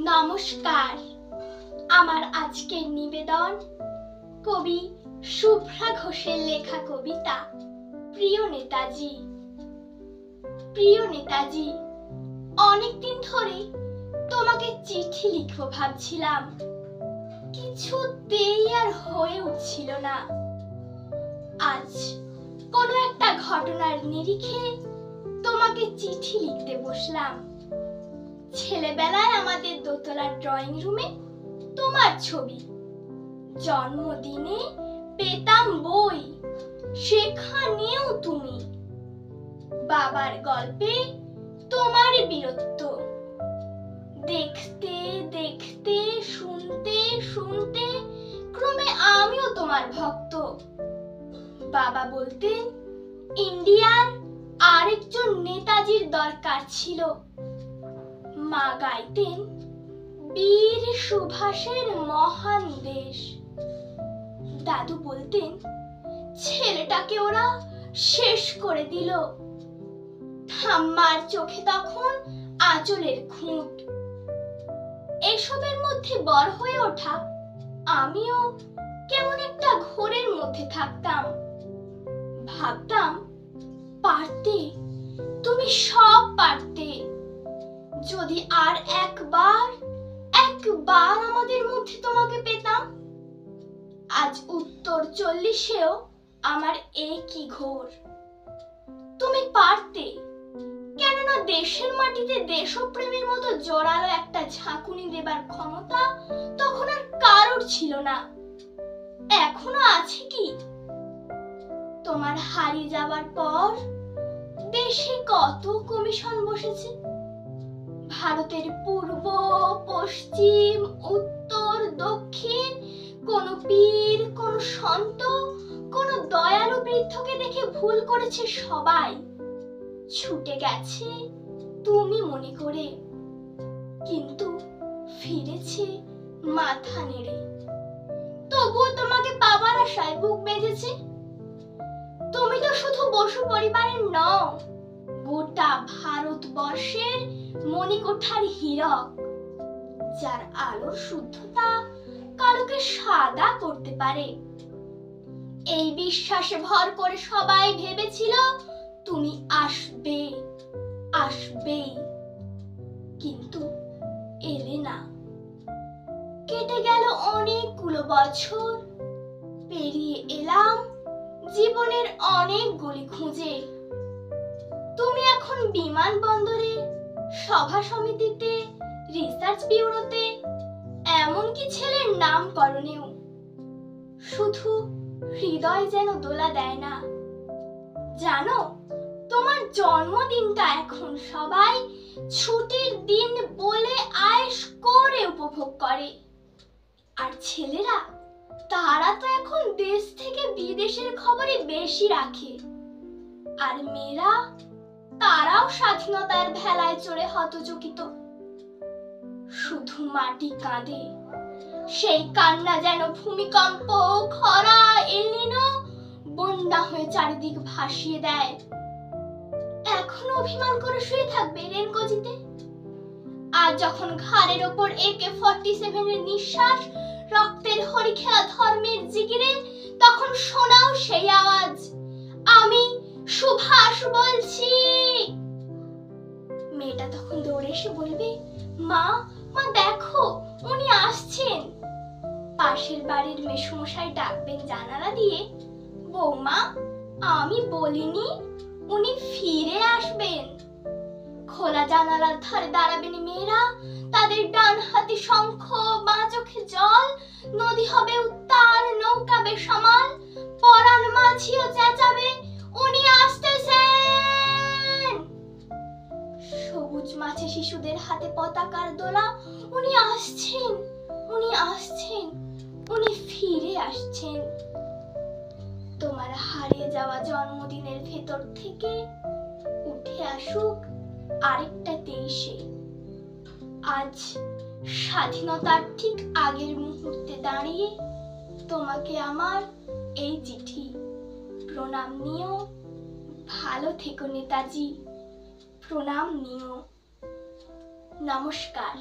নমস্কার। আমার আজকের নিবেদন কবি শুভ্রা ঘোষের লেখা কবিতা প্রিয় নেতাজি। প্রিয় নেতাজি, অনেকদিন ধরে তোমাকে চিঠি লিখবো ভাবছিলাম, কিছুতেই আর হয়ে উঠছিল না। আজ কোনো একটা ঘটনার নিরিখে তোমাকে চিঠি লিখতে বসলাম। ছেলেবেলায় আমাদের দোতলার ড্রয়িং রুমে তোমার ছবি, জন্মদিনে পেতাম বই, সেখানেও তুমি। বাবার গল্পে তোমার বীরত্ব, দেখতে দেখতে শুনতে শুনতে ক্রমে আমিও তোমার ভক্ত। বাবা বলতেন ইন্ডিয়ার আরেকজন নেতাজির দরকার ছিল। মা গাইতেন বীর সুভাষের মহান দেশ। দাদু বলতেন ছেলেটাকে ওরা শেষ করে দিল। ঠাম্মার চোখে তখন আঁচলের খুঁট। এসবের মধ্যে বড় হয়ে ওঠা আমিও কেমন একটা ঘোরের মধ্যে থাকতাম। ভাবতাম পারতে, তুমি সব পারতে, যদি আর একবার আমাদের মধ্যে তোমাকে পেতাম। আজ উত্তর 40-এও আমার একই ঘোর। তুমি পারতে, কেননা দেশের মাটিতে দেশপ্রেমের মতো জোরালো একটা ঝাঁকুনি দেবার ক্ষমতা তখন আর কারোর ছিল না। এখনো আছে কি? তোমার হারিয়ে যাবার পর দেশে কত কমিশন বসেছে। ভারতের পূর্ব, পশ্চিম, উত্তর, দক্ষিণ, কোন পীর, কোন সন্ত, কোন দয়ালু বৃদ্ধকে দেখে ভুল করেছে সবাই, ছুটে গেছে তুমি মনে করে, কিন্তু ফিরেছে মাথা নেড়ে। তবুও তোমাকে পাবার আশায় বুক বেঁধেছে। তুমি তো শুধু বসু পরিবারের নও, গোটা ভারতবর্ষের মণিকোঠার হীরক, যার আলোর শুদ্ধতা কালোকে সাদা করতে পারে। এই বিশ্বাসে ভর করে সবাই ভেবেছিল তুমি আসবে, আসবেই, কিন্তু এলে না। কেটে গেল অনেকগুলো বছর, পেরিয়ে এলাম জীবনের অনেক গলি খুঁজে। তুমি এখন বিমানবন্দরে, সভা সমিতিতে, রিসার্চ ব্যুরোতে, এমনকি ছেলের নামকরণেও। শুধু হৃদয় যেন দোলা দেয় না। জানো, তোমার জন্মদিনটা এখন সবাই ছুটির দিন বলে আয়েশ করে উপভোগ করে। আর ছেলেরা, তারা তো এখন দেশ থেকে বিদেশের খবরই বেশি রাখে। আর মেয়েরা, তারাও স্বাধীনতার ভেলায় চড়ে হতচকিত। শুধু মাটি কাঁদে, সেই কান্না যেন ভূমিকম্প, খরা, এলনিনো বন্যা হয়ে চারিদিক ভাসিয়ে দেয়। এখনো অভিমান করে শুয়ে থাকবে রেনকোজিতে? আর যখন ঘাড়ের ওপর AK-47 এর নিঃশ্বাস, রক্তের হরিখেলা ধর্মের জিগিরে, তখন শোনাও সেই আওয়াজ, আমি সুভাষ বলছি। মেয়েটা তখন দৌড়ে এসে বলবে, মা মা দেখো, উনি আসছেন। পাশের বাড়ির মেসোমশাই ডাকবেন জানালা দিয়ে, বৌমা আমি বলিনি উনি ফিরে আসবেন। খোলা জানালার ধারে দাঁড়াবেন মেয়েরা, তাদের ডান হাতে শঙ্খ, বাঁ চোখে জল, নদী হবে উত্তাল, নৌকা বেসামাল, পরাণ মাঝিও চেঁচাবে, উনি আসতেছেন। সবুজ মাছে শিশুদের হাতে পতাকার দোলা, উনি আসছেন, উনি আসছেন, উনি ফিরে আসছেন। তোমার হারিয়ে যাওয়া জন্মদিনের ভেতর থেকে উঠে আসুক আরেকটা 23-এ। আজ স্বাধীনতার ঠিক আগের মুহূর্তে দাঁড়িয়ে তোমাকে আমার এই চিঠি। প্রণাম নিও, ভালো থেকো নেতাজি, প্রণাম নিও। নমস্কার।